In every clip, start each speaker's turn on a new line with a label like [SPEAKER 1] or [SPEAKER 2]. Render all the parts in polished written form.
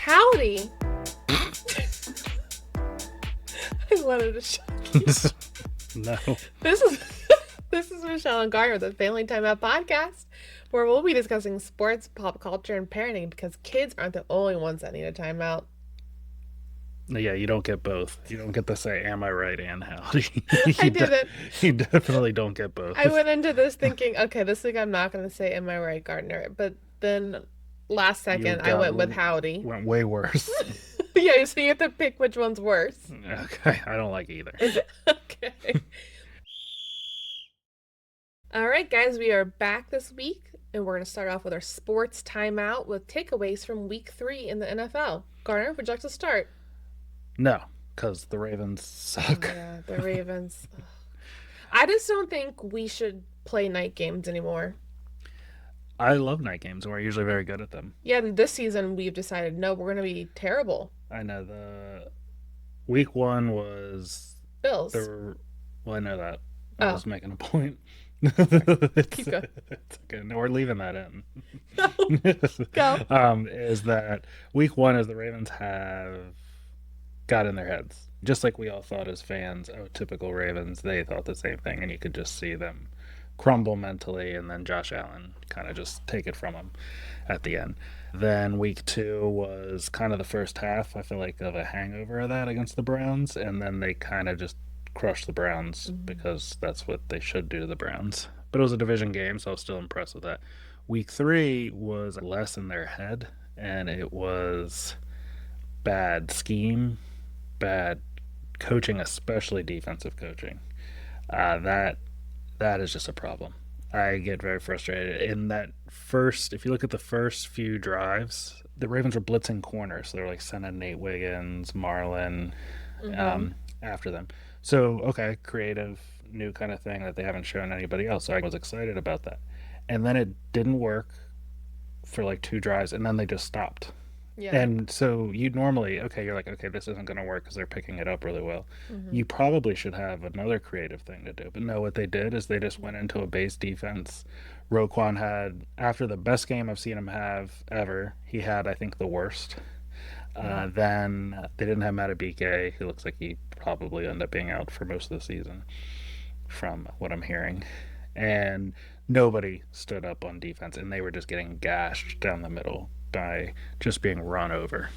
[SPEAKER 1] Howdy. I wanted to show.
[SPEAKER 2] No.
[SPEAKER 1] This is this is Michelle and Gardner with the Family Timeout podcast, where we'll be discussing sports, pop culture, and parenting because kids aren't the only ones that need a timeout.
[SPEAKER 2] Yeah, you don't get both. You don't get to say, am I right and howdy.
[SPEAKER 1] I didn't.
[SPEAKER 2] You definitely don't get
[SPEAKER 1] I
[SPEAKER 2] both.
[SPEAKER 1] went into this thinking, okay, this week I'm not going to say, "Am I right, Gardner?" But then last
[SPEAKER 2] You
[SPEAKER 1] second I went with howdy.
[SPEAKER 2] went way worse.
[SPEAKER 1] Yeah, so you have to pick which one's worse.
[SPEAKER 2] Okay, I don't like either.
[SPEAKER 1] Is it? Okay. All right, guys, we are back this week, and we're going to start off with our sports timeout with takeaways from week 3 in the NFL. Garner, would you like to start?
[SPEAKER 2] No, because the Ravens suck.
[SPEAKER 1] Yeah, the Ravens. I just don't think we should play night games anymore.
[SPEAKER 2] I love night games, and we're usually very good at them.
[SPEAKER 1] Yeah, and this season we've decided, no, we're going to be terrible.
[SPEAKER 2] I know the week one was
[SPEAKER 1] Bills.
[SPEAKER 2] well, I know that. I
[SPEAKER 1] Oh,
[SPEAKER 2] was making a point.
[SPEAKER 1] keep going.
[SPEAKER 2] It's okay. No, we're leaving that in.
[SPEAKER 1] Go.
[SPEAKER 2] Is that week one is the Ravens have got in their heads. Just like we all thought as fans, oh, typical Ravens, they thought the same thing, and you could just see them crumble mentally, and then Josh Allen kind of just take it from them at the end. Then week two was kind of the first half, I feel like, of a hangover of that against the Browns, and then they kind of just crushed the Browns because that's what they should do to the Browns. But it was a division game, so I was still impressed with that. Week three was less in their head, and it was bad scheme, bad coaching, especially defensive coaching. That is just a problem. I get very frustrated. In that first, if you look at the first few drives, the Ravens were blitzing corners. So they're like sending Nate Wiggins, Marlin
[SPEAKER 1] Mm-hmm.
[SPEAKER 2] after them. So, okay, creative, new kind of thing that they haven't shown anybody else. So I was excited about that. And then it didn't work for like two drives, and then they just stopped.
[SPEAKER 1] Yeah.
[SPEAKER 2] And so you normally, okay, you're like, okay, this isn't going to work because they're picking it up really well.
[SPEAKER 1] Mm-hmm.
[SPEAKER 2] You probably should have another creative thing to do. But no, what they did is they just went into a base defense. Roquan had, after the best game I've seen him have ever, he had, I think, the worst.
[SPEAKER 1] Mm-hmm.
[SPEAKER 2] Then they didn't have Matabike. He looks like he probably end up being out for most of the season, from what I'm hearing. And nobody stood up on defense, and they were just getting gashed down the middle by just being run over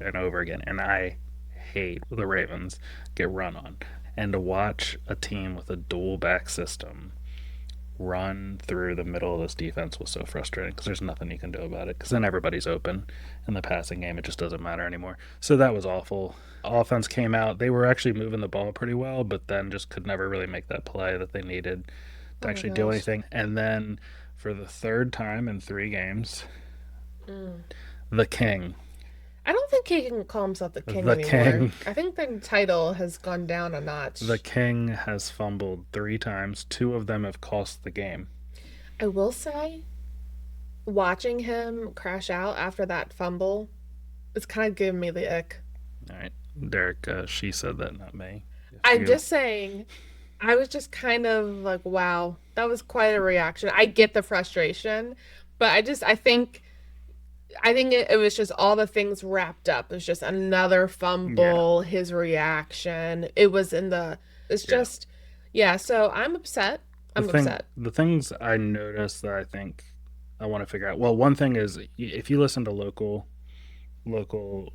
[SPEAKER 2] and over again. And I hate the Ravens get run on. And to watch a team with a dual back system run through the middle of this defense was so frustrating because there's nothing you can do about it because then everybody's open in the passing game. It just doesn't matter anymore. So that was awful. Offense came out. They were actually moving the ball pretty well, but then just could never really make that play that they needed to
[SPEAKER 1] Oh my
[SPEAKER 2] actually do
[SPEAKER 1] gosh.
[SPEAKER 2] anything. And then for the third time in 3 games,
[SPEAKER 1] Mm.
[SPEAKER 2] the King,
[SPEAKER 1] I don't think he can call himself the king
[SPEAKER 2] the
[SPEAKER 1] anymore.
[SPEAKER 2] King,
[SPEAKER 1] I think the title has gone down a
[SPEAKER 2] the
[SPEAKER 1] notch.
[SPEAKER 2] King has fumbled 3 times. 2 of them have cost the game.
[SPEAKER 1] I will say, watching him crash out after that fumble, it's kind of giving me the ick.
[SPEAKER 2] All right, Derek, she said that, not me. If
[SPEAKER 1] I'm
[SPEAKER 2] you,
[SPEAKER 1] just saying, I was just kind of like, wow, that was quite a reaction. I get the frustration, but I think it was just all the things wrapped up. It was just another
[SPEAKER 2] yeah,
[SPEAKER 1] fumble, his reaction. It's
[SPEAKER 2] yeah.
[SPEAKER 1] just, yeah, so I'm upset.
[SPEAKER 2] the
[SPEAKER 1] I'm
[SPEAKER 2] thing
[SPEAKER 1] upset.
[SPEAKER 2] the things I noticed that I think I want to figure out. Well, one thing is if you listen to local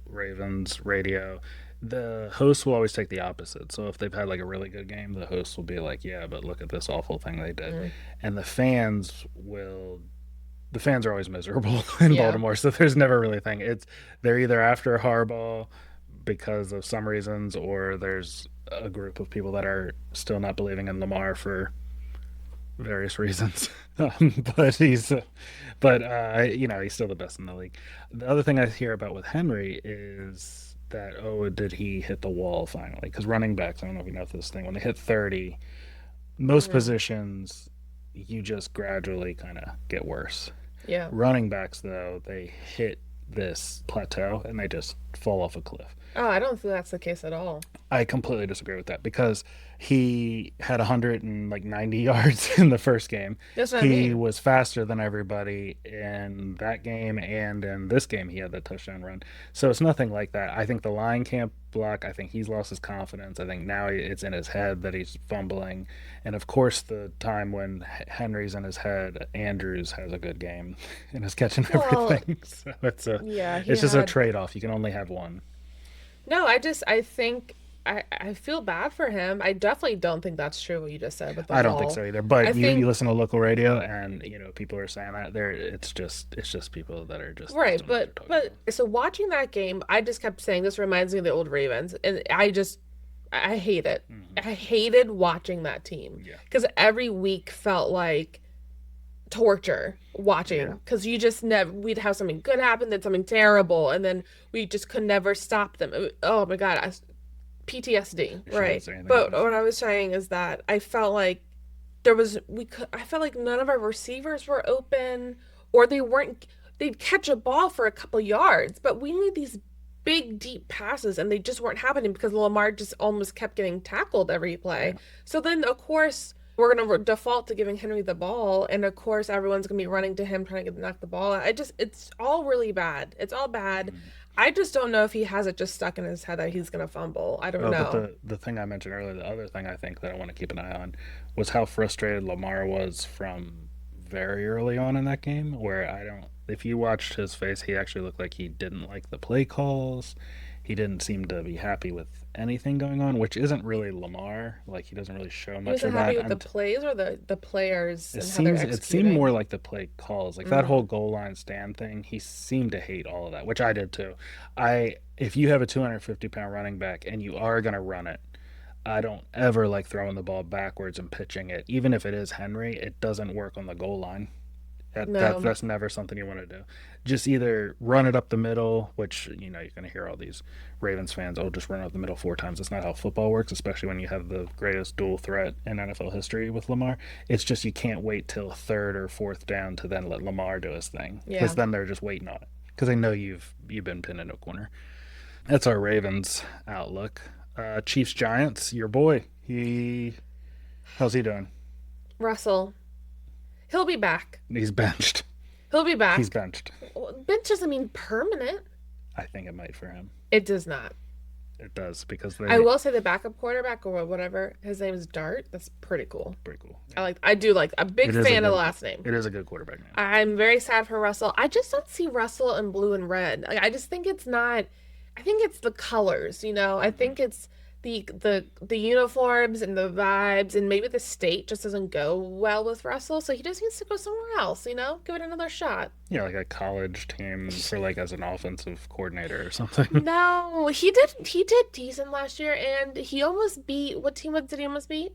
[SPEAKER 2] Ravens radio, the host will always take the opposite. So if they've had like a really good game, the host will be like, "Yeah, but look at this awful thing they did,"
[SPEAKER 1] Mm,
[SPEAKER 2] and the fans are always miserable in
[SPEAKER 1] yeah.
[SPEAKER 2] Baltimore. So there's never really a thing. It's they're either after Harbaugh because of some reasons, or there's a group of people that are still not believing in Lamar for various reasons. But he's still the best in the league. The other thing I hear about with Henry is that, oh, did he hit the wall finally? Because running backs, I don't know if you know this thing, when they hit 30, most
[SPEAKER 1] Hmm.
[SPEAKER 2] positions you just gradually kind of get worse.
[SPEAKER 1] Yeah.
[SPEAKER 2] Running backs, though, they hit this plateau and they just fall off a cliff.
[SPEAKER 1] Oh, I don't think that's the case at all.
[SPEAKER 2] I completely disagree with that because he had 190 yards in the first game.
[SPEAKER 1] That's what I
[SPEAKER 2] He
[SPEAKER 1] mean.
[SPEAKER 2] was faster than everybody in that game, and in this game he had the touchdown run. So it's nothing like that. I think the line can't block. I think he's lost his confidence. I think now it's in his head that he's fumbling, and of course the time when Henry's in his head, Andrews has a good game and is catching
[SPEAKER 1] Well,
[SPEAKER 2] everything. So
[SPEAKER 1] yeah, he
[SPEAKER 2] it's just a
[SPEAKER 1] had.
[SPEAKER 2] trade off. You can only have one.
[SPEAKER 1] No, I think I feel bad for him. I definitely don't think that's true what you just said with the
[SPEAKER 2] I don't think
[SPEAKER 1] ball.
[SPEAKER 2] so either.
[SPEAKER 1] I
[SPEAKER 2] But you
[SPEAKER 1] think
[SPEAKER 2] listen to local radio, and people are saying that there. It's just people that are just
[SPEAKER 1] right,
[SPEAKER 2] don't know what they're talking
[SPEAKER 1] but so watching that game, I just kept saying this reminds me of the old Ravens, and I hate it.
[SPEAKER 2] about.
[SPEAKER 1] I hated watching that team
[SPEAKER 2] Yeah,
[SPEAKER 1] because every week felt like torture watching
[SPEAKER 2] yeah.
[SPEAKER 1] because you just never we'd have something good happen, then something terrible, and then we just could never stop them. Oh my God, PTSD,
[SPEAKER 2] You shouldn't
[SPEAKER 1] right?
[SPEAKER 2] say anything
[SPEAKER 1] But
[SPEAKER 2] about it.
[SPEAKER 1] what I was saying is that I felt like there was we could I felt like none of our receivers were open or they weren't they'd catch a ball for a couple yards, but we need these big deep passes and they just weren't happening because Lamar just almost kept getting tackled every play.
[SPEAKER 2] Yeah.
[SPEAKER 1] So then of course we're going to default to giving Henry the ball and of course everyone's going to be running to him trying to knock the ball out. I just it's all really bad. It's all bad.
[SPEAKER 2] Mm.
[SPEAKER 1] I just don't know if he has it just stuck in his head that he's going to fumble. I don't
[SPEAKER 2] Oh, but
[SPEAKER 1] know.
[SPEAKER 2] the thing I mentioned earlier, the other thing I think that I want to keep an eye on was how frustrated Lamar was from very early on in that game. Where I don't, if you watched his face, he actually looked like he didn't like the play calls. He didn't seem to be happy with anything going on, which isn't really Lamar. Like he doesn't really show
[SPEAKER 1] He
[SPEAKER 2] much
[SPEAKER 1] wasn't
[SPEAKER 2] of
[SPEAKER 1] happy
[SPEAKER 2] that.
[SPEAKER 1] with the
[SPEAKER 2] And
[SPEAKER 1] plays or the players
[SPEAKER 2] it
[SPEAKER 1] and how they're
[SPEAKER 2] seems it seemed more
[SPEAKER 1] executing.
[SPEAKER 2] like the play calls, like that whole
[SPEAKER 1] Mm.
[SPEAKER 2] goal line stand thing. He seemed to hate all of that, which I did too. I If you have a 250-pound running back and you are gonna run it, I don't ever like throwing the ball backwards and pitching it. Even if it is Henry, it doesn't work on the goal line.
[SPEAKER 1] No,
[SPEAKER 2] That's never something you want to do. Just either run it up the middle, which you're going to hear all these Ravens fans, oh, just run up the middle 4 times. That's not how football works, especially when you have the greatest dual threat in NFL history with Lamar. It's just you can't wait till third or fourth down to then let Lamar do his thing, because
[SPEAKER 1] yeah.
[SPEAKER 2] then they're just waiting on it because they know you've been pinned into a corner. That's our Ravens outlook. Chiefs Giants, your boy. How's he doing?
[SPEAKER 1] Russell, he'll be back.
[SPEAKER 2] He's benched.
[SPEAKER 1] He'll be
[SPEAKER 2] He's
[SPEAKER 1] back.
[SPEAKER 2] benched.
[SPEAKER 1] Bench doesn't mean permanent.
[SPEAKER 2] I think it might for him.
[SPEAKER 1] It does not.
[SPEAKER 2] It does because
[SPEAKER 1] I
[SPEAKER 2] they
[SPEAKER 1] will say the backup quarterback or whatever his name is Dart. That's pretty cool.
[SPEAKER 2] pretty cool. Yeah.
[SPEAKER 1] I do like a big
[SPEAKER 2] It is a
[SPEAKER 1] fan of the
[SPEAKER 2] good
[SPEAKER 1] last name.
[SPEAKER 2] it is a good quarterback name.
[SPEAKER 1] I'm very sad for Russell. I just don't see Russell in blue and red. Like, I just think it's not. I think it's the colors. I think it's the uniforms and the vibes, and maybe the state just doesn't go well with Russell. So he just needs to go somewhere else. Give it another shot.
[SPEAKER 2] Yeah, like a college team for like as an offensive coordinator or something.
[SPEAKER 1] No, he did decent last year, and he almost beat what team did he almost beat?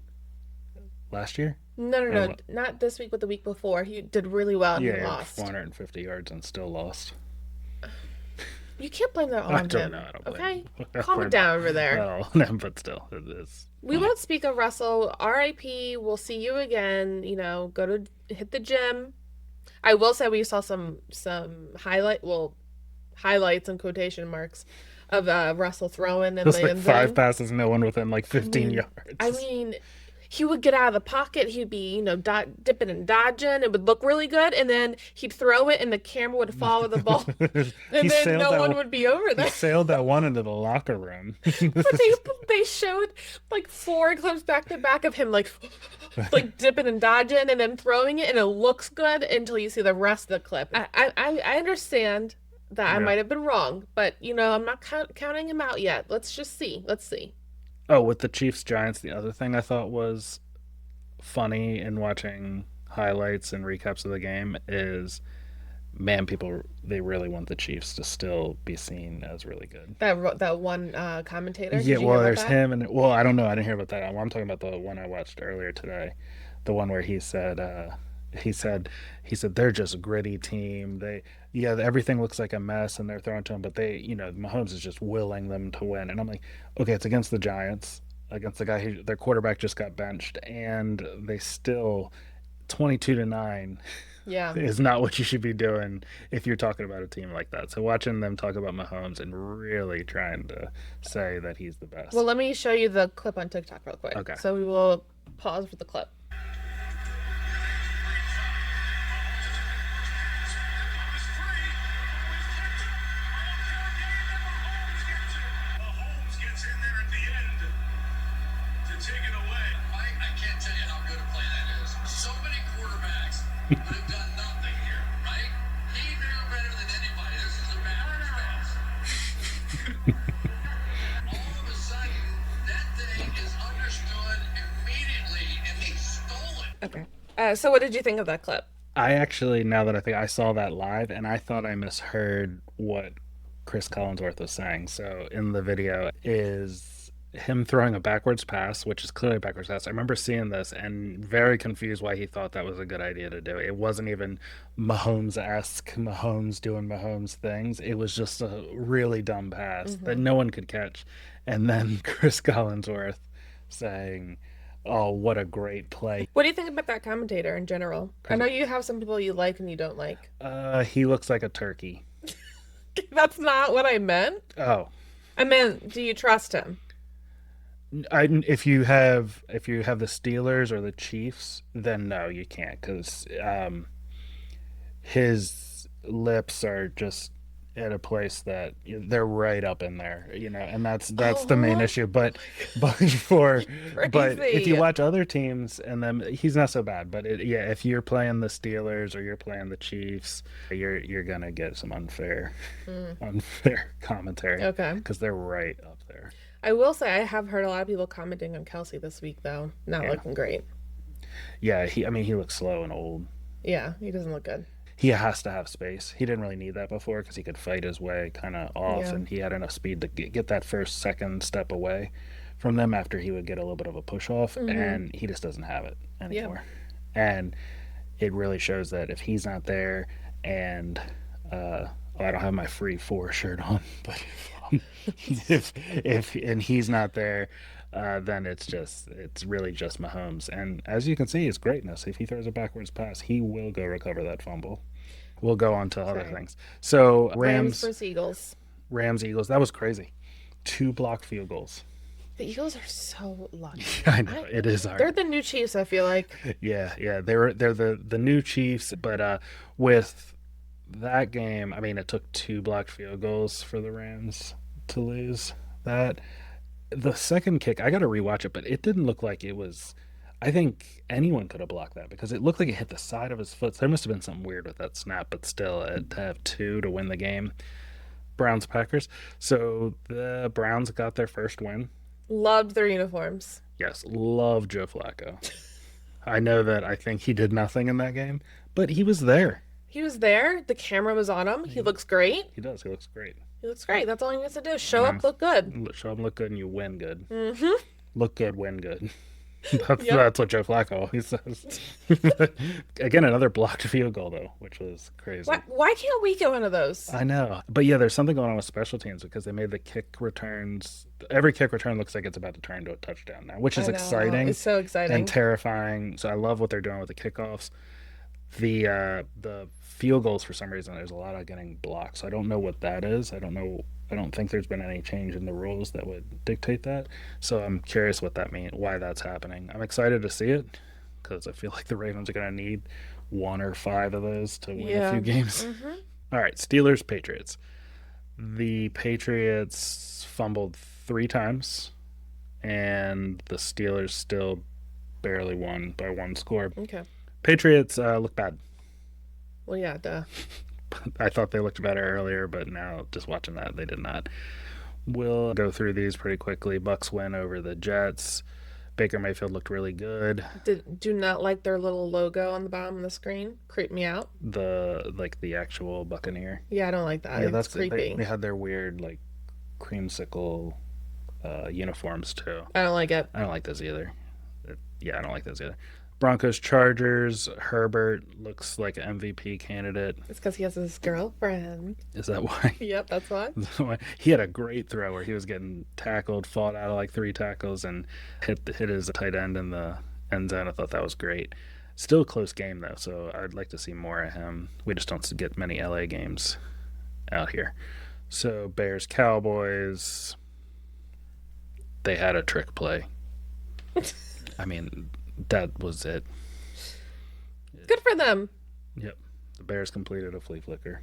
[SPEAKER 2] Last year?
[SPEAKER 1] No, no,
[SPEAKER 2] Or
[SPEAKER 1] no, not this week, but the week before. He did really well, and
[SPEAKER 2] yeah,
[SPEAKER 1] he
[SPEAKER 2] he had
[SPEAKER 1] lost.
[SPEAKER 2] 450 yards and still lost.
[SPEAKER 1] You can't blame that all
[SPEAKER 2] I
[SPEAKER 1] on
[SPEAKER 2] don't
[SPEAKER 1] him.
[SPEAKER 2] know. I don't
[SPEAKER 1] Okay,
[SPEAKER 2] blame him. I
[SPEAKER 1] calm
[SPEAKER 2] blame
[SPEAKER 1] it
[SPEAKER 2] him.
[SPEAKER 1] down over there.
[SPEAKER 2] Well, no, but still, it is.
[SPEAKER 1] We won't speak of Russell. R.I.P. We'll see you again. Go to hit the gym. I will say we saw some highlights in quotation marks of Russell throwing in
[SPEAKER 2] Just
[SPEAKER 1] the
[SPEAKER 2] like
[SPEAKER 1] end
[SPEAKER 2] five
[SPEAKER 1] zone.
[SPEAKER 2] passes, no one within like
[SPEAKER 1] I
[SPEAKER 2] 15
[SPEAKER 1] mean, I
[SPEAKER 2] yards.
[SPEAKER 1] mean, he would get out of the pocket. He'd be, dipping and dodging. It would look really good, and then he'd throw it, and the camera would fall with the ball,
[SPEAKER 2] he
[SPEAKER 1] and then
[SPEAKER 2] sailed
[SPEAKER 1] no
[SPEAKER 2] that.
[SPEAKER 1] one would be over
[SPEAKER 2] He
[SPEAKER 1] there.
[SPEAKER 2] sailed that one into the locker room.
[SPEAKER 1] But they showed like 4 clips back to back of him like dipping and dodging and then throwing it, and it looks good until you see the rest of the clip. I understand that I
[SPEAKER 2] Yeah.
[SPEAKER 1] might have been wrong, but I'm not counting him out yet. Let's just see. Let's see.
[SPEAKER 2] Oh, with the Chiefs Giants, the other thing I thought was funny in watching highlights and recaps of the game is, man, people they really want the Chiefs to still be seen as really good.
[SPEAKER 1] That one commentator.
[SPEAKER 2] Yeah,
[SPEAKER 1] Did you hear
[SPEAKER 2] well,
[SPEAKER 1] about
[SPEAKER 2] there's
[SPEAKER 1] that?
[SPEAKER 2] him, and well, I don't know, I didn't hear about that. I'm talking about the one I watched earlier today, the one where he said he said they're just a gritty team. Yeah, everything looks like a mess, and they're throwing to them, but Mahomes is just willing them to win, and I'm like, okay, it's against the Giants, against the guy who their quarterback just got benched, and they still 22-9.
[SPEAKER 1] Yeah.
[SPEAKER 2] is not what you should be doing if you're talking about a team like that. So watching them talk about Mahomes and really trying to say that he's the
[SPEAKER 1] Well,
[SPEAKER 2] best.
[SPEAKER 1] let me show you the clip on TikTok real quick.
[SPEAKER 2] Okay.
[SPEAKER 1] So we will pause for the clip.
[SPEAKER 3] Take it away. I can't tell you how good a play that is. So many quarterbacks would have done nothing here, right? He knew better than anybody. This is a backwards pass. All of a sudden, that thing is understood immediately, and he stole it.
[SPEAKER 1] Okay. So what did you think of that clip?
[SPEAKER 2] I actually, now that I think, I saw that live and I thought I misheard what Chris Collinsworth was saying. So in the video is him throwing a backwards pass, which is clearly a backwards pass. I remember seeing this and very confused why he thought that was a good idea to do. It wasn't even Mahomes-esque, Mahomes doing Mahomes things. It was just a really dumb pass that no one could catch. And then Chris Collinsworth saying, "Oh, what a great play."
[SPEAKER 1] What do you think about that commentator in general? I know you have some people you like and you don't like.
[SPEAKER 2] He looks like a turkey.
[SPEAKER 1] That's not what I meant.
[SPEAKER 2] Oh,
[SPEAKER 1] I meant, do you trust him?
[SPEAKER 2] if you have the Steelers or the Chiefs, then no, you can't because his lips are just at a place that they're right up in there, and that's the main
[SPEAKER 1] Oh,
[SPEAKER 2] issue. But for but if you
[SPEAKER 1] crazy.
[SPEAKER 2] watch other teams and then he's not so bad. But yeah, if you're playing the Steelers or you're playing the Chiefs, you're gonna get some unfair commentary
[SPEAKER 1] Okay.
[SPEAKER 2] because they're right up there.
[SPEAKER 1] I will say I have heard a lot of people commenting on Kelsey this week, though. Not
[SPEAKER 2] Yeah.
[SPEAKER 1] looking great.
[SPEAKER 2] Yeah, he looks slow and old.
[SPEAKER 1] Yeah, he doesn't look good.
[SPEAKER 2] He has to have space. He didn't really need that before because he could fight his way kind of off,
[SPEAKER 1] Yeah.
[SPEAKER 2] and he had enough speed to get that first, second step away from them after he would get a little bit of a push off, and he just doesn't have it
[SPEAKER 1] Yeah.
[SPEAKER 2] anymore. And it really shows that if he's not there, and I don't have my free four shirt on, but if and he's not there, then it's really just Mahomes. And as you can see, his greatness. If he throws a backwards pass, he will go recover that fumble. We'll go on to other
[SPEAKER 1] Okay.
[SPEAKER 2] things. So
[SPEAKER 1] Rams versus Eagles.
[SPEAKER 2] Rams, Eagles. That was crazy. Two blocked field goals.
[SPEAKER 1] The Eagles are so lucky.
[SPEAKER 2] I know it is
[SPEAKER 1] They're
[SPEAKER 2] hard.
[SPEAKER 1] the new Chiefs, I feel like.
[SPEAKER 2] Yeah. They're the new Chiefs, but with that game, I mean, it took two blocked field goals for the Rams to lose that. The second kick, I got to rewatch it, but it didn't look like it was. I think anyone could have blocked that because it looked like it hit the side of his foot. So there must have been something weird with that snap, but still, to have two to win the game. Browns Packers. So the Browns got their first win.
[SPEAKER 1] Loved their uniforms.
[SPEAKER 2] Yes, love Joe Flacco. I know that I think he did nothing in that game, but he was there.
[SPEAKER 1] He was there. The camera was on him. He looks great.
[SPEAKER 2] He does. He looks great.
[SPEAKER 1] He looks great. That's all he needs to do. Show
[SPEAKER 2] Mhm.
[SPEAKER 1] up, look good.
[SPEAKER 2] Show him look good and you win good.
[SPEAKER 1] Mm-hmm.
[SPEAKER 2] Look good, win good. That's,
[SPEAKER 1] Yep.
[SPEAKER 2] that's what Joe Flacco always says. Again, another blocked field goal, though, which was crazy.
[SPEAKER 1] Why can't we get one of those?
[SPEAKER 2] I know. But yeah, there's something going on with special teams because they made the kick returns. Every kick return looks like it's about to turn into a touchdown now, which is
[SPEAKER 1] I know.
[SPEAKER 2] exciting
[SPEAKER 1] It's so exciting.
[SPEAKER 2] and terrifying. So I love what they're doing with the kickoffs. The field goals, for some reason, there's a lot of getting blocked. So I don't know what that is. I don't know. I don't think there's been any change in the rules that would dictate that. So I'm curious what that means, why that's happening. I'm excited to see it because I feel like the Ravens are going to need one or five of those to win a
[SPEAKER 1] Yeah.
[SPEAKER 2] few games.
[SPEAKER 1] Mm-hmm.
[SPEAKER 2] All right, Steelers, Patriots. The Patriots fumbled 3 times, and the Steelers still barely won by one score.
[SPEAKER 1] Okay.
[SPEAKER 2] Patriots look bad.
[SPEAKER 1] Well, yeah, duh.
[SPEAKER 2] I thought they looked better earlier, but now just watching that, they did not. We'll go through these pretty quickly. Bucks win over the Jets. Baker Mayfield looked really good.
[SPEAKER 1] Do not like their little logo on the bottom of the screen. Creep me out.
[SPEAKER 2] The actual Buccaneer.
[SPEAKER 1] Yeah, I don't like that.
[SPEAKER 2] Yeah,
[SPEAKER 1] It's
[SPEAKER 2] that's
[SPEAKER 1] creepy.
[SPEAKER 2] they had their weird creamsicle uniforms too.
[SPEAKER 1] I don't like it.
[SPEAKER 2] I don't like those either. Yeah, I don't like those either. Broncos, Chargers. Herbert looks like an MVP candidate.
[SPEAKER 1] It's because he has his girlfriend.
[SPEAKER 2] Is that why?
[SPEAKER 1] Yep, that's why.
[SPEAKER 2] He had a great throw where he was getting tackled, fought out of 3 tackles, and hit his tight end in the end zone. I thought that was great. Still a close game though, so I'd like to see more of him. We just don't get many LA games out here. So Bears Cowboys, they had a trick play. I mean, that was it.
[SPEAKER 1] Good for them.
[SPEAKER 2] Yep. The Bears completed a flea flicker.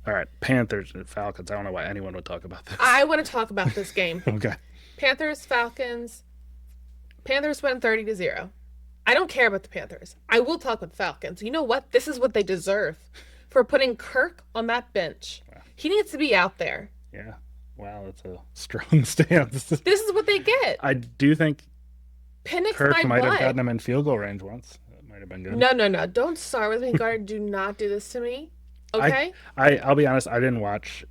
[SPEAKER 2] All right, Panthers and Falcons. I don't know why anyone would talk about this.
[SPEAKER 1] I want to talk about this game.
[SPEAKER 2] Okay.
[SPEAKER 1] Panthers, Falcons. Panthers win 30-0. I don't care about the Panthers. I will talk with Falcons. You know what? This is what they deserve for putting Kirk on that bench.
[SPEAKER 2] Wow.
[SPEAKER 1] He needs to be out there.
[SPEAKER 2] Yeah. Wow, that's a strong stance.
[SPEAKER 1] This is what they get.
[SPEAKER 2] I do think
[SPEAKER 1] Penix
[SPEAKER 2] Kirk might have
[SPEAKER 1] what?
[SPEAKER 2] gotten him in field goal range once. That might have been good.
[SPEAKER 1] No. Don't start with me, Gardner. Do not do this to me. Okay?
[SPEAKER 2] I'll be honest, I didn't watch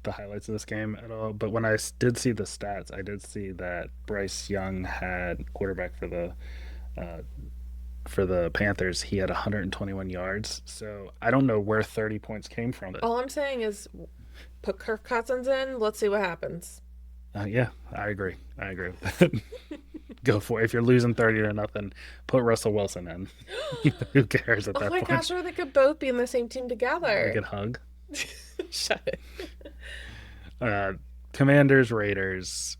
[SPEAKER 2] the highlights of this game at all, but when I did see the stats, I did see that Bryce Young had quarterback for the Panthers. He had 121 yards, so I don't know where 30 points came from.
[SPEAKER 1] All I'm saying is put Kirk Cousins in. Let's see what happens.
[SPEAKER 2] Yeah, I agree with that. Go for it. If you're losing 30-0, put Russell Wilson in. Who cares at that point?
[SPEAKER 1] Oh my gosh, or they could both be in the same team together.
[SPEAKER 2] They could hug.
[SPEAKER 1] Shut it.
[SPEAKER 2] Commanders, Raiders.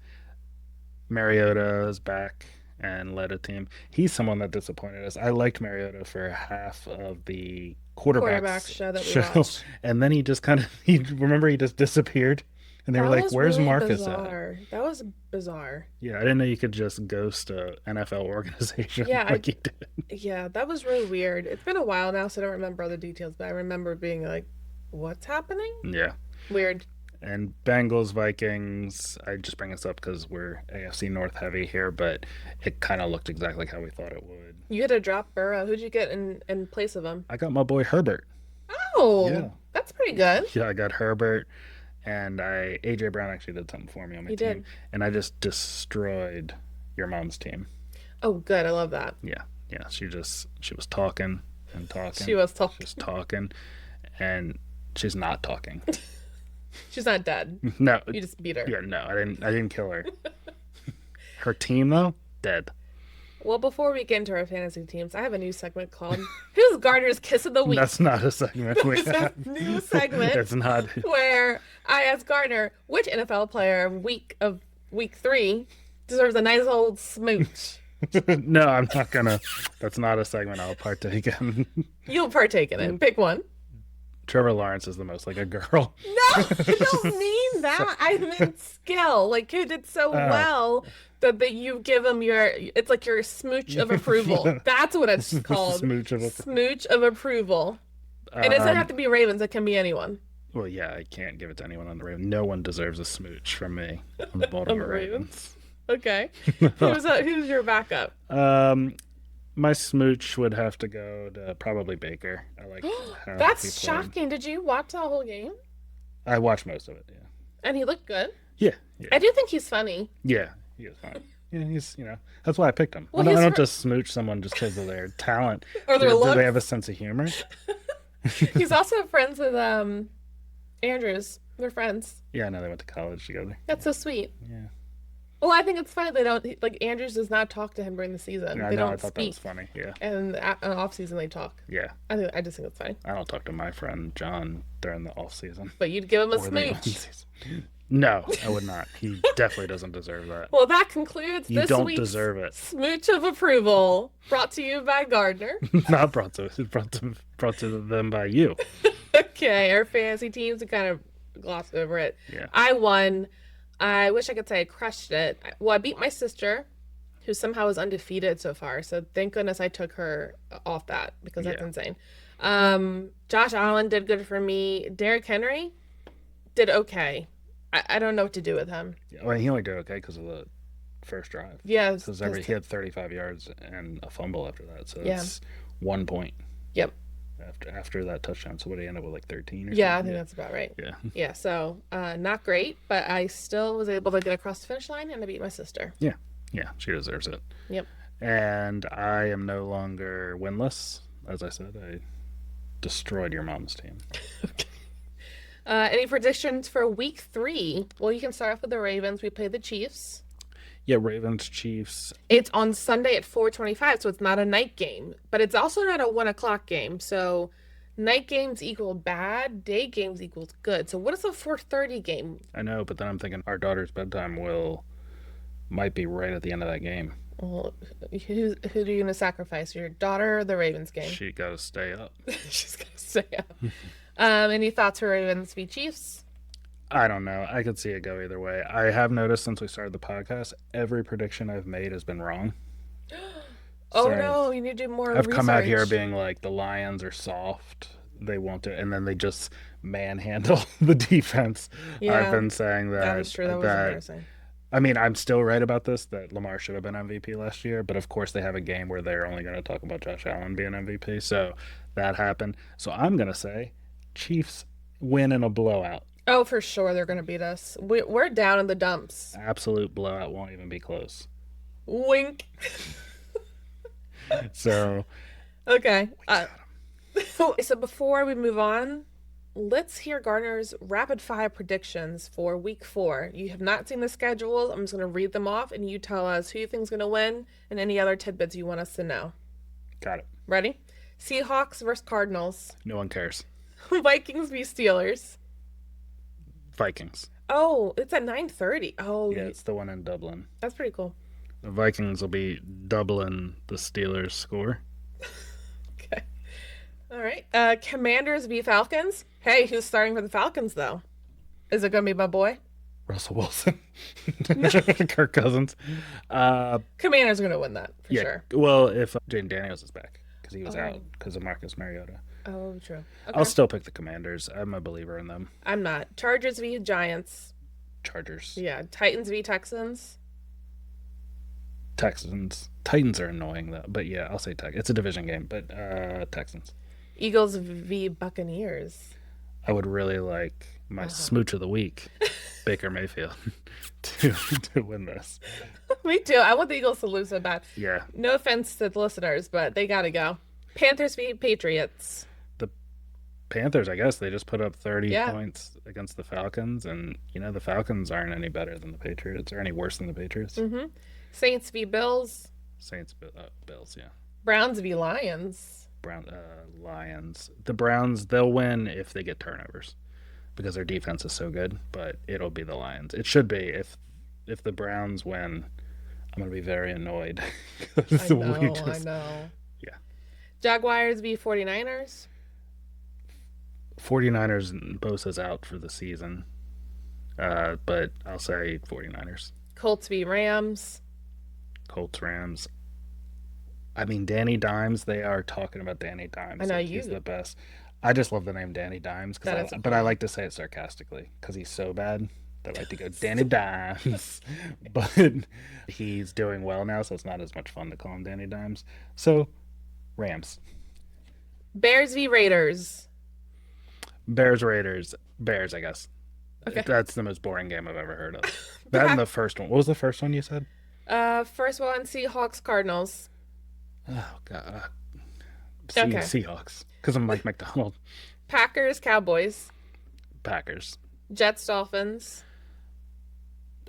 [SPEAKER 2] Mariota is back and led a team. He's someone that disappointed us. I liked Mariota for half of the
[SPEAKER 1] Quarterback show that we watched.
[SPEAKER 2] And then he just he just disappeared. And they were like, "Where's
[SPEAKER 1] really
[SPEAKER 2] Marcus
[SPEAKER 1] bizarre.
[SPEAKER 2] at?"
[SPEAKER 1] That was bizarre.
[SPEAKER 2] Yeah, I didn't know you could just ghost a NFL organization
[SPEAKER 1] Yeah,
[SPEAKER 2] like he did.
[SPEAKER 1] Yeah, that was really weird. It's been a while now, so I don't remember all the details, but I remember being like, what's happening?
[SPEAKER 2] Yeah.
[SPEAKER 1] Weird.
[SPEAKER 2] And Bengals, Vikings, I just bring this up because we're AFC North heavy here, but it kind of looked exactly how we thought it would.
[SPEAKER 1] You had to drop Burrow. Who'd you get in place of him?
[SPEAKER 2] I got my boy Herbert.
[SPEAKER 1] Oh,
[SPEAKER 2] Yeah.
[SPEAKER 1] That's pretty good.
[SPEAKER 2] Yeah, I got Herbert. And AJ Brown actually did something for me on my
[SPEAKER 1] He
[SPEAKER 2] team.
[SPEAKER 1] did.
[SPEAKER 2] And I just destroyed your mom's team.
[SPEAKER 1] Oh, good. I love that.
[SPEAKER 2] Yeah. She was talking and talking.
[SPEAKER 1] She was talking.
[SPEAKER 2] She's talking. And she's not talking.
[SPEAKER 1] She's not dead.
[SPEAKER 2] No.
[SPEAKER 1] You just beat her.
[SPEAKER 2] Yeah, no, I didn't kill her. Her team though, dead.
[SPEAKER 1] Well, before we get into our fantasy teams, I have a new segment called Who's Gardner's Kiss of the Week?
[SPEAKER 2] That's not a segment we
[SPEAKER 1] It's a
[SPEAKER 2] have.
[SPEAKER 1] new segment.
[SPEAKER 2] It's not.
[SPEAKER 1] Where I ask Gardner which NFL player of week 3 deserves a nice old smooch.
[SPEAKER 2] No, I'm not gonna. That's not a segment I'll partake in.
[SPEAKER 1] You'll partake in it. Pick one.
[SPEAKER 2] Trevor Lawrence is the most like a girl.
[SPEAKER 1] No, I don't mean that. I meant skill. Like, he did so well that you give him it's like your smooch of approval. That's what it's called.
[SPEAKER 2] Smooch of approval.
[SPEAKER 1] Smooch of approval. It doesn't have to be Ravens. It can be anyone.
[SPEAKER 2] Well, yeah, I can't give it to anyone on the Ravens. No one deserves a smooch from me on the Baltimore Ravens.
[SPEAKER 1] Okay. Who's your backup?
[SPEAKER 2] My smooch would have to go to probably Baker. I like how
[SPEAKER 1] That's
[SPEAKER 2] he played.
[SPEAKER 1] shocking. Did you watch the whole game?
[SPEAKER 2] I watched most of it. Yeah.
[SPEAKER 1] And he looked good.
[SPEAKER 2] Yeah.
[SPEAKER 1] I do think he's funny.
[SPEAKER 2] Yeah. He is fine. Yeah, he's that's why I picked him.
[SPEAKER 1] Well,
[SPEAKER 2] I don't just smooch someone just because of their talent.
[SPEAKER 1] Or their
[SPEAKER 2] do
[SPEAKER 1] looks.
[SPEAKER 2] they have a sense of humor?
[SPEAKER 1] He's also friends with Andrews. They're friends.
[SPEAKER 2] Yeah, I know they went to college together.
[SPEAKER 1] That's so sweet.
[SPEAKER 2] Yeah.
[SPEAKER 1] Well, I think it's funny they don't Andrews does not talk to him during the season.
[SPEAKER 2] Yeah,
[SPEAKER 1] they don't
[SPEAKER 2] I thought
[SPEAKER 1] speak.
[SPEAKER 2] that was funny. Yeah.
[SPEAKER 1] And off season they talk.
[SPEAKER 2] Yeah.
[SPEAKER 1] I just think it's funny.
[SPEAKER 2] I don't talk to my friend John during the off season.
[SPEAKER 1] But you'd give him a
[SPEAKER 2] Or the on
[SPEAKER 1] smooch.
[SPEAKER 2] season. No, I would not. He definitely doesn't deserve that.
[SPEAKER 1] Well, that concludes
[SPEAKER 2] You
[SPEAKER 1] this
[SPEAKER 2] don't
[SPEAKER 1] week's
[SPEAKER 2] deserve it.
[SPEAKER 1] Smooch of Approval, brought to you by Gardner.
[SPEAKER 2] Not brought to them by you.
[SPEAKER 1] Okay, our fantasy teams, we kind of glossed over it.
[SPEAKER 2] Yeah.
[SPEAKER 1] I won. I wish I could say I crushed it. Well, I beat my sister, who somehow is undefeated so far. So thank goodness I took her off that, because that's insane. Josh Allen did good for me. Derrick Henry did okay. I don't know what to do with him.
[SPEAKER 2] Yeah, well, he only did okay because of the first drive.
[SPEAKER 1] Yeah.
[SPEAKER 2] Because he had 35 yards and a fumble after that. So
[SPEAKER 1] Yeah.
[SPEAKER 2] that's 1 point.
[SPEAKER 1] Yep.
[SPEAKER 2] After that touchdown. So what did he end up with, like 13 or
[SPEAKER 1] Yeah, I
[SPEAKER 2] something?
[SPEAKER 1] think that's about right.
[SPEAKER 2] Yeah.
[SPEAKER 1] Yeah, so not great, but I still was able to get across the finish line and I beat my sister.
[SPEAKER 2] Yeah. Yeah, she deserves it.
[SPEAKER 1] Yep.
[SPEAKER 2] And I am no longer winless. As I said, I destroyed your mom's team.
[SPEAKER 1] Okay. Any predictions for week 3? Well, you can start off with the Ravens. We play the Chiefs.
[SPEAKER 2] Yeah, Ravens, Chiefs.
[SPEAKER 1] It's on Sunday at 4:25, so it's not a night game, but it's also not a 1 o'clock game. So night games equal bad, day games equals good. So what is a 4:30 game?
[SPEAKER 2] I know, but then I'm thinking our daughter's bedtime might be right at the end of that game.
[SPEAKER 1] Well, who are you gonna sacrifice? Your daughter or the Ravens game?
[SPEAKER 2] She got to stay up.
[SPEAKER 1] She's gonna stay up. Any thoughts for Ravens v Chiefs?
[SPEAKER 2] I don't know. I could see it go either way. I have noticed since we started the podcast, every prediction I've made has been wrong.
[SPEAKER 1] Oh
[SPEAKER 2] So
[SPEAKER 1] no, you need to do more
[SPEAKER 2] I've come out here
[SPEAKER 1] research.
[SPEAKER 2] being like the Lions are soft. They won't do it, and then they just manhandle the defense.
[SPEAKER 1] Yeah,
[SPEAKER 2] I've been saying
[SPEAKER 1] that is true. That was embarrassing.
[SPEAKER 2] I mean, I'm still right about this, that Lamar should have been MVP last year, but of course they have a game where they're only going to talk about Josh Allen being MVP, so that happened. So I'm going to say Chiefs win in a blowout.
[SPEAKER 1] Oh, for sure, they're gonna beat us. We're down in the dumps.
[SPEAKER 2] Absolute blowout, won't even be close.
[SPEAKER 1] Wink.
[SPEAKER 2] So,
[SPEAKER 1] Okay. So before we move on, let's hear Gardner's rapid fire predictions for week 4. You have not seen the schedule. I'm just going to read them off and you tell us who you think's going to win and any other tidbits you want us to know.
[SPEAKER 2] got it.
[SPEAKER 1] Ready? Seahawks versus Cardinals.
[SPEAKER 2] No one cares.
[SPEAKER 1] Vikings v Steelers.
[SPEAKER 2] Vikings.
[SPEAKER 1] Oh, it's at 9:30. Oh,
[SPEAKER 2] Yeah, it's the one in Dublin.
[SPEAKER 1] that's pretty cool.
[SPEAKER 2] The Vikings will be doubling the Steelers' score.
[SPEAKER 1] Okay. All right. Commanders v Falcons. Hey, who's starting for the Falcons though? Is it going to be my boy?
[SPEAKER 2] Russell Wilson. Kirk Cousins.
[SPEAKER 1] Commanders are going to win that for
[SPEAKER 2] Yeah.
[SPEAKER 1] sure.
[SPEAKER 2] Well, if Jaden Daniels is back, because he was out because of Marcus Mariota.
[SPEAKER 1] Oh, true. Okay.
[SPEAKER 2] I'll still pick the Commanders. I'm a believer in them.
[SPEAKER 1] I'm not. Chargers v Giants.
[SPEAKER 2] Chargers.
[SPEAKER 1] Yeah. Titans v Texans.
[SPEAKER 2] Texans. Titans are annoying though, but yeah, I'll say Texans. It's a division game, but Texans.
[SPEAKER 1] Eagles v Buccaneers.
[SPEAKER 2] I would really like my smooch of the week, Baker Mayfield, to win this.
[SPEAKER 1] Me too. I want the Eagles to lose so bad.
[SPEAKER 2] Yeah,
[SPEAKER 1] No offense to the listeners, but they got to go. Panthers v Patriots.
[SPEAKER 2] the Panthers. I guess they just put up 30
[SPEAKER 1] Yeah.
[SPEAKER 2] points against the Falcons, and the Falcons aren't any better than the Patriots or any worse than the Patriots.
[SPEAKER 1] Mm-hmm. Saints v Bills.
[SPEAKER 2] Saints, Bills, yeah.
[SPEAKER 1] Browns v Lions.
[SPEAKER 2] Lions. The Browns, they'll win if they get turnovers because their defense is so good, but it'll be the Lions. It should be. If the Browns win, I'm going to be very annoyed.
[SPEAKER 1] I know.
[SPEAKER 2] Yeah.
[SPEAKER 1] Jaguars v 49ers.
[SPEAKER 2] 49ers, Bosa's out for the season, but I'll say 49ers.
[SPEAKER 1] Colts v Rams.
[SPEAKER 2] Colts, Rams. I mean, Danny Dimes, they are talking about Danny Dimes.
[SPEAKER 1] I know,
[SPEAKER 2] like
[SPEAKER 1] you-
[SPEAKER 2] he's the best. I just love the name Danny Dimes,
[SPEAKER 1] That is
[SPEAKER 2] but I like to say it sarcastically because he's so bad that I like to go Danny Dimes. But he's doing well now, so it's not as much fun to call him Danny Dimes. So, Rams.
[SPEAKER 1] Bears v Raiders.
[SPEAKER 2] Bears, Raiders. Bears, I guess.
[SPEAKER 1] Okay.
[SPEAKER 2] That's the most boring game I've ever heard of. That and the first one. What was the first one you said?
[SPEAKER 1] First one, Seahawks Cardinals.
[SPEAKER 2] Oh, God.
[SPEAKER 1] Okay.
[SPEAKER 2] Seahawks. Because I'm Mike McDonald.
[SPEAKER 1] Packers Cowboys.
[SPEAKER 2] Packers.
[SPEAKER 1] Jets Dolphins.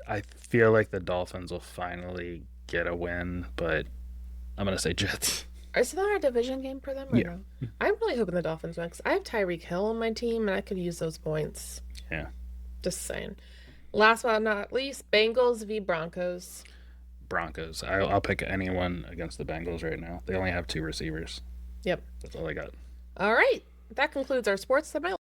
[SPEAKER 2] I feel like the Dolphins will finally get a win, but I'm going to say Jets.
[SPEAKER 1] Is that a division game for them or
[SPEAKER 2] Yeah.
[SPEAKER 1] no? I'm really hoping the Dolphins win because I have Tyreek Hill on my team and I could use those points.
[SPEAKER 2] Yeah.
[SPEAKER 1] Just saying. Last but not least, Bengals v Broncos.
[SPEAKER 2] Broncos. I'll pick anyone against the Bengals right now. They only have 2 receivers.
[SPEAKER 1] Yep.
[SPEAKER 2] That's all I got.
[SPEAKER 1] All right. That concludes our sports segment.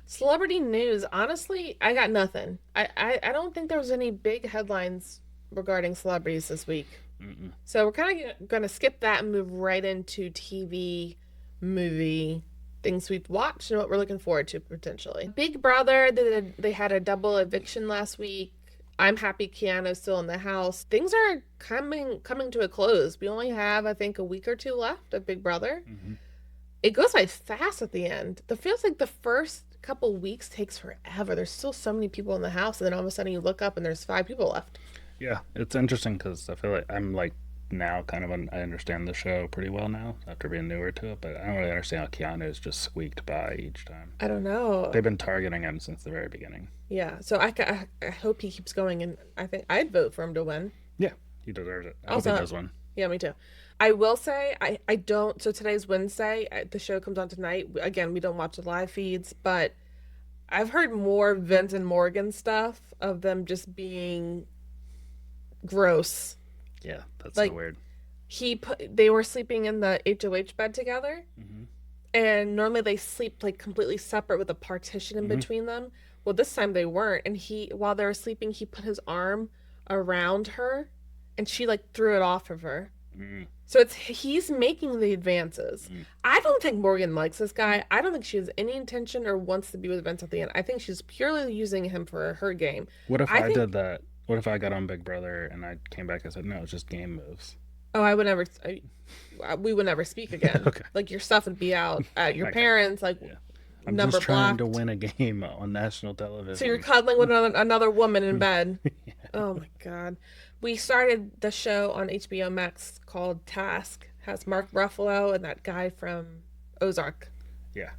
[SPEAKER 1] Celebrity news. Honestly, I got nothing. I don't think there was any big headlines regarding celebrities this week.
[SPEAKER 2] Mm-mm.
[SPEAKER 1] So we're kind of going to skip that and move right into TV, movie, things we've watched and what we're looking forward to potentially. Big Brother, they had a double eviction last week. I'm happy Keanu's still in the house. Things are coming to a close. We only have, I think, a week or 2 left of Big Brother.
[SPEAKER 2] Mm-hmm.
[SPEAKER 1] It goes by fast at the end. It feels like the first couple weeks takes forever. There's still so many people in the house, and then all of a sudden you look up and there's 5 people left.
[SPEAKER 2] Yeah, it's interesting because I feel like I'm like now kind of I understand the show pretty well now after being newer to it, but I don't really understand how Keanu is just squeaked by each time.
[SPEAKER 1] I don't know.
[SPEAKER 2] They've been targeting him since the very beginning.
[SPEAKER 1] Yeah, so I hope he keeps going, and I think I'd vote for him to win.
[SPEAKER 2] Yeah, he deserves it. I
[SPEAKER 1] Also,
[SPEAKER 2] hope he does win.
[SPEAKER 1] Yeah, me too. I will say I don't. So today's Wednesday. The show comes on tonight. Again, we don't watch the live feeds, but I've heard more Vince and Morgan stuff of them just being gross.
[SPEAKER 2] Yeah, that's
[SPEAKER 1] Like,
[SPEAKER 2] so weird.
[SPEAKER 1] They were sleeping in the HOH bed together,
[SPEAKER 2] Hmm.
[SPEAKER 1] and normally they sleep like completely separate with a partition in between them. Well, this time they weren't, and while they were sleeping, he put his arm around her, and she like threw it off of her.
[SPEAKER 2] Mm.
[SPEAKER 1] So he's making the advances. I don't think Morgan likes this guy. I don't think she has any intention or wants to be with Vince at the end. I think she's purely using him for her game.
[SPEAKER 2] What if I did that? What if I got on Big Brother and I came back and said, no, it's just game moves?
[SPEAKER 1] Oh, I would never. We would never speak again.
[SPEAKER 2] Okay.
[SPEAKER 1] Like your stuff would be out at your
[SPEAKER 2] Okay.
[SPEAKER 1] parents. Like
[SPEAKER 2] Yeah. I'm
[SPEAKER 1] number
[SPEAKER 2] just trying
[SPEAKER 1] blocked.
[SPEAKER 2] to win a game on national television.
[SPEAKER 1] So you're cuddling with another woman in bed. Yeah. Oh my God. We started the show on HBO Max called Task. Has Mark Ruffalo and that guy from Ozark.
[SPEAKER 2] Yeah.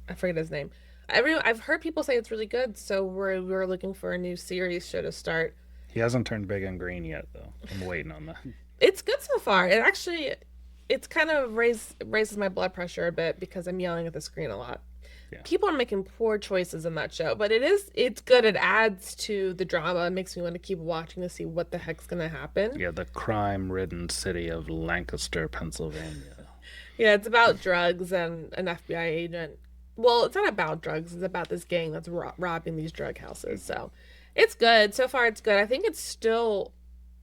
[SPEAKER 1] I forget his name. I've heard people say it's really good, so we're looking for a new series show to start.
[SPEAKER 2] He hasn't turned big and green yet, though. I'm waiting on that.
[SPEAKER 1] It's good so far. It's kind of raises my blood pressure a bit because I'm yelling at the screen a lot.
[SPEAKER 2] Yeah.
[SPEAKER 1] People are making poor choices in that show, but it's good. It adds to the drama. It makes me want to keep watching to see what the heck's going to happen.
[SPEAKER 2] Yeah, the crime-ridden city of Lancaster, Pennsylvania.
[SPEAKER 1] Yeah, it's about drugs and an FBI agent. Well, it's not about drugs. It's about this gang that's robbing these drug houses. So it's good. So far, it's good. I think it's still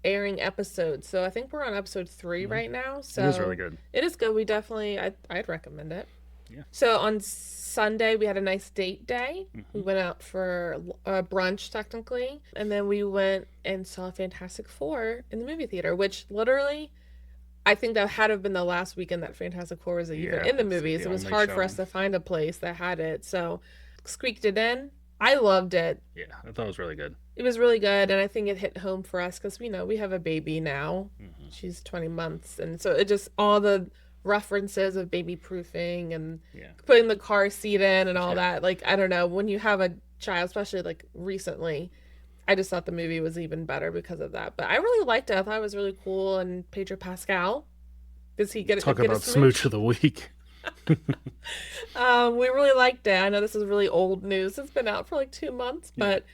[SPEAKER 1] airing episodes. So I think we're on episode 3 right now. So
[SPEAKER 2] It is really good.
[SPEAKER 1] It is good. We definitely, I'd recommend it.
[SPEAKER 2] Yeah.
[SPEAKER 1] So on Sunday, we had a nice date day. We went out for brunch, technically. And then we went and saw Fantastic Four in the movie theater, which literally, I think that had to have been the last weekend that Fantastic Four was even in the
[SPEAKER 2] it's
[SPEAKER 1] movies.
[SPEAKER 2] the
[SPEAKER 1] It was
[SPEAKER 2] only
[SPEAKER 1] hard for us
[SPEAKER 2] showing.
[SPEAKER 1] to find a place that had it. So squeaked it in. I loved it.
[SPEAKER 2] Yeah, I thought it was really good.
[SPEAKER 1] It was really good, and I think it hit home for us because we have a baby now. She's 20 months, and so it just all the references of baby proofing and
[SPEAKER 2] Yeah.
[SPEAKER 1] putting the car seat in and all that. Like, I don't know, when you have a child, especially like recently, I just thought the movie was even better because of that. But I really liked it. I thought it was really cool. And Pedro Pascal, does he get
[SPEAKER 2] Talk
[SPEAKER 1] get a
[SPEAKER 2] about Smooch of the Week.
[SPEAKER 1] We really liked it. I know this is really old news. It's been out for like 2 months, but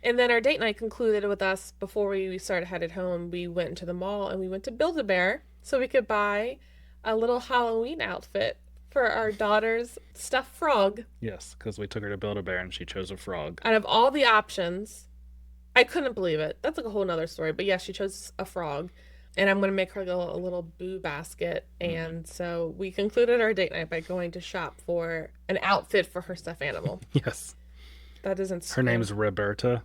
[SPEAKER 1] and then our date night concluded with us before we started headed home. We went into the mall and we went to Build-A-Bear so we could buy a little Halloween outfit for our daughter's stuffed frog.
[SPEAKER 2] Yes, because we took her to Build-A-Bear and she chose a frog.
[SPEAKER 1] Out of all the options, I couldn't believe it. That's like a whole nother story. But yeah, she chose a frog. And I'm going to make her a little boo basket. And so we concluded our date night by going to shop for an outfit for her stuffed animal.
[SPEAKER 2] Yes.
[SPEAKER 1] That isn't
[SPEAKER 2] Her name's Ribberta.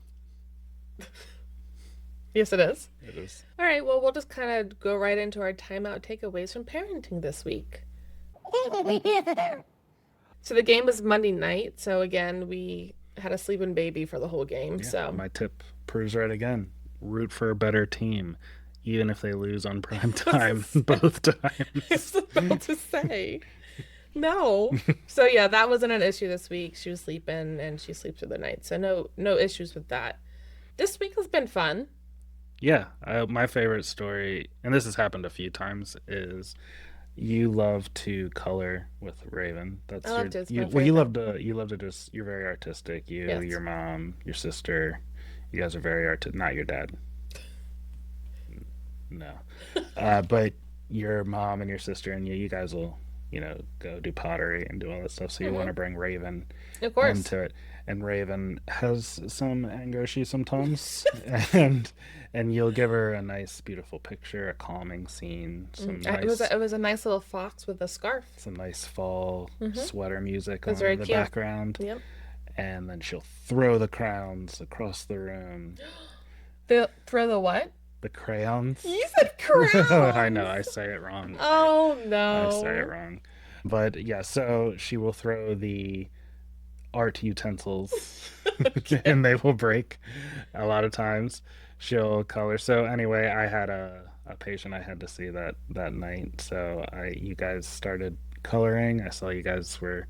[SPEAKER 1] Yes, it is.
[SPEAKER 2] It is.
[SPEAKER 1] All right, well, we'll just kind of go right into our timeout takeaways from parenting this week. So the game was Monday night. So again, we had a sleeping baby for the whole game.
[SPEAKER 2] Yeah,
[SPEAKER 1] So
[SPEAKER 2] my tip proves right again. Root for a better team, even if they lose on prime time both times.
[SPEAKER 1] I was about to say. No. So yeah, that wasn't an issue this week. She was sleeping and she sleeps through the night. So no issues with that. This week has been fun.
[SPEAKER 2] Yeah, my favorite story, and this has happened a few times, is you love to color with Raven. That's
[SPEAKER 1] I love to. It's my
[SPEAKER 2] you
[SPEAKER 1] favorite.
[SPEAKER 2] love to just, you're very artistic. You,
[SPEAKER 1] Yes.
[SPEAKER 2] your mom, your sister, you guys are very not your dad. No. But your mom and your sister and you guys will, go do pottery and do all that stuff. So you want to bring Raven
[SPEAKER 1] Of course.
[SPEAKER 2] into it. And Raven has some anger issues sometimes. and you'll give her a nice, beautiful picture, a calming scene,
[SPEAKER 1] It was a nice little fox with a scarf.
[SPEAKER 2] some nice fall sweater music
[SPEAKER 1] was
[SPEAKER 2] on
[SPEAKER 1] very
[SPEAKER 2] the
[SPEAKER 1] cute.
[SPEAKER 2] background.
[SPEAKER 1] Yep.
[SPEAKER 2] And then she'll throw the crowns across the room.
[SPEAKER 1] Throw the what?
[SPEAKER 2] The crayons.
[SPEAKER 1] You said crowns.
[SPEAKER 2] I know, I say it wrong.
[SPEAKER 1] Oh
[SPEAKER 2] I
[SPEAKER 1] no.
[SPEAKER 2] say it wrong. But yeah, so she will throw the art utensils and they will break a lot of times. She'll color. So anyway, I had a a patient I had to see that night. So you guys started coloring. I saw you guys were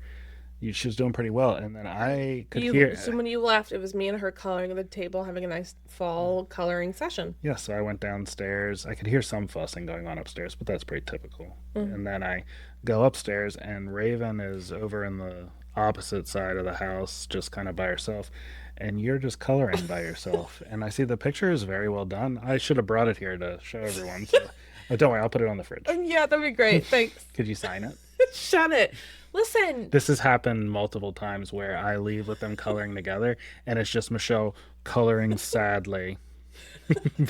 [SPEAKER 2] she was doing pretty well, and then I could
[SPEAKER 1] You
[SPEAKER 2] hear.
[SPEAKER 1] so when you left, it was me and her coloring at the table, having a nice fall coloring session.
[SPEAKER 2] Yeah, so I went downstairs. I could hear some fussing going on upstairs, but that's pretty typical. And then I go upstairs, and Raven is over in the opposite side of the house, just kind of by herself. And you're just coloring by yourself. And I see the picture is very well done. I should have brought it here to show everyone. So, oh, don't worry, I'll put it on the fridge.
[SPEAKER 1] Yeah, that'd be great. Thanks.
[SPEAKER 2] Could you sign it?
[SPEAKER 1] Shut it. Listen.
[SPEAKER 2] This has happened multiple times where I leave with them coloring together, and it's just Michelle coloring sadly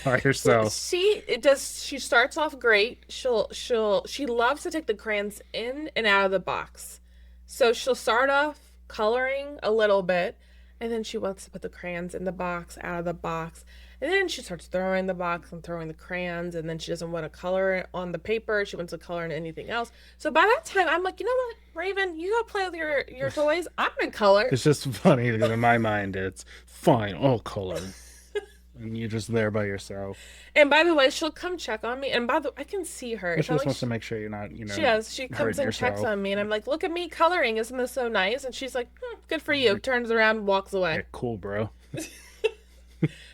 [SPEAKER 2] by herself.
[SPEAKER 1] She starts off great. She loves to take the crayons in and out of the box. So she'll start off coloring a little bit, and then she wants to put the crayons in the box, out of the box. And then she starts throwing the box and throwing the crayons, and then she doesn't want to color it on the paper. She wants to color in anything else. So by that time, I'm like, you know what, Raven, you go play with your toys. I'm going to color.
[SPEAKER 2] It's just funny because in my mind, it's fine, I'll color. And you're just there by yourself.
[SPEAKER 1] And by the way, she'll come check on me. And by the way, I can see her.
[SPEAKER 2] She just wants to make sure you're not,
[SPEAKER 1] She does. She comes and checks on me, and I'm like, look at me coloring. Isn't this so nice? And she's like, good for you. Turns around and walks away.
[SPEAKER 2] Yeah, cool, bro.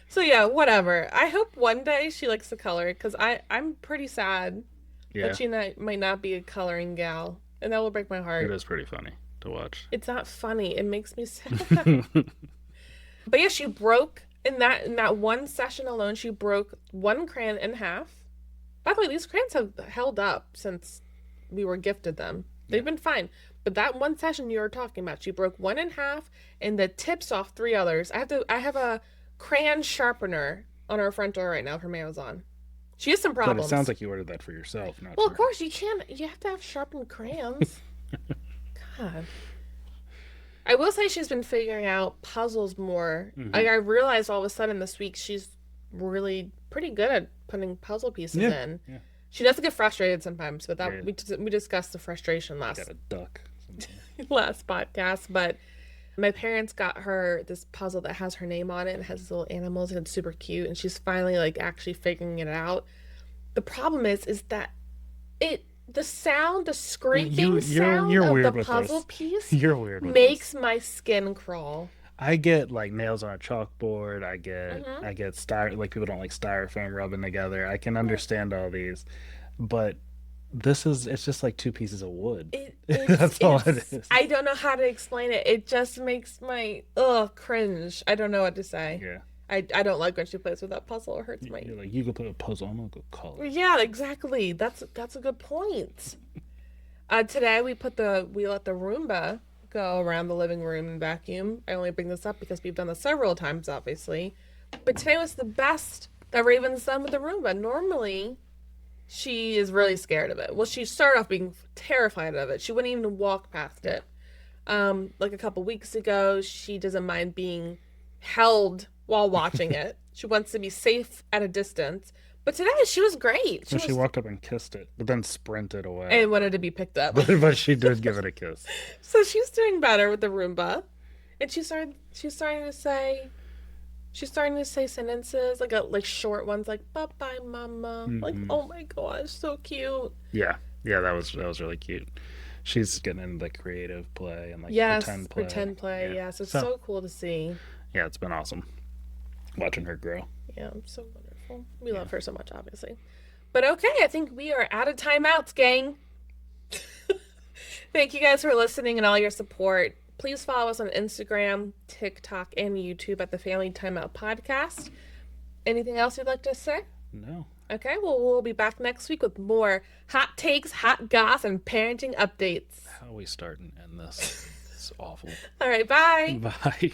[SPEAKER 1] So yeah, whatever. I hope one day she likes to color, because I'm pretty sad that she might not be a coloring gal, and that will break my heart.
[SPEAKER 2] It is pretty funny to watch.
[SPEAKER 1] It's not funny. It makes me sad. But yeah, she broke in that one session alone. She broke one crayon in half. By the way, these crayons have held up since we were gifted them. They've been fine. But that one session you were talking about, she broke one in half and the tips off three others. I have a crayon sharpener on our front door right now from Amazon. She has some problems.
[SPEAKER 2] But it sounds like you ordered that for yourself, not
[SPEAKER 1] Well,
[SPEAKER 2] for
[SPEAKER 1] of course you have to have sharpened crayons. God. I will say she's been figuring out puzzles more. I realized all of a sudden this week she's really pretty good at putting puzzle pieces in. Yeah. She does get frustrated sometimes, but that we discussed the frustration last podcast. But my parents got her this puzzle that has her name on it and has little animals, and it's super cute, and she's finally actually figuring it out. The problem is that the scraping sound of the puzzle piece makes my skin crawl.
[SPEAKER 2] I get nails on a chalkboard. I get people don't like styrofoam rubbing together. I can understand all these, but it's just like two pieces of wood. That's all it is.
[SPEAKER 1] I don't know how to explain it. It just makes my cringe. I don't know what to say.
[SPEAKER 2] Yeah.
[SPEAKER 1] I don't like when she plays with that puzzle. It hurts my.
[SPEAKER 2] You're like, you can put a puzzle. I'm gonna go color.
[SPEAKER 1] Yeah, exactly. That's a good point. Today we let the Roomba go around the living room and vacuum. I only bring this up because we've done this several times, obviously. But today was the best that Raven's done with the Roomba. Normally, she is really scared of it. Well, she started off being terrified of it. She wouldn't even walk past it. A couple weeks ago, she doesn't mind being held while watching it. She wants to be safe at a distance. But today, she was great.
[SPEAKER 2] She walked up and kissed it, but then sprinted away.
[SPEAKER 1] And wanted to be picked up.
[SPEAKER 2] But she did give it a kiss.
[SPEAKER 1] So she's doing better with the Roomba. And she's starting to say sentences, like short ones, like bye-bye, mama. Mm-hmm. Like, oh my gosh, so cute.
[SPEAKER 2] Yeah, that was really cute. She's getting into the creative play and pretend play.
[SPEAKER 1] Yeah, so it's so cool to see.
[SPEAKER 2] Yeah, it's been awesome watching her grow.
[SPEAKER 1] Yeah, so wonderful. We love her so much, obviously. But okay, I think we are out of timeouts, gang. Thank you guys for listening and all your support. Please follow us on Instagram, TikTok, and YouTube at the Family Timeout Podcast. Anything else you'd like to say?
[SPEAKER 2] No.
[SPEAKER 1] Okay, well, we'll be back next week with more hot takes, hot goss, and parenting updates.
[SPEAKER 2] How are we starting to end this? It's awful.
[SPEAKER 1] All right, bye.
[SPEAKER 2] Bye.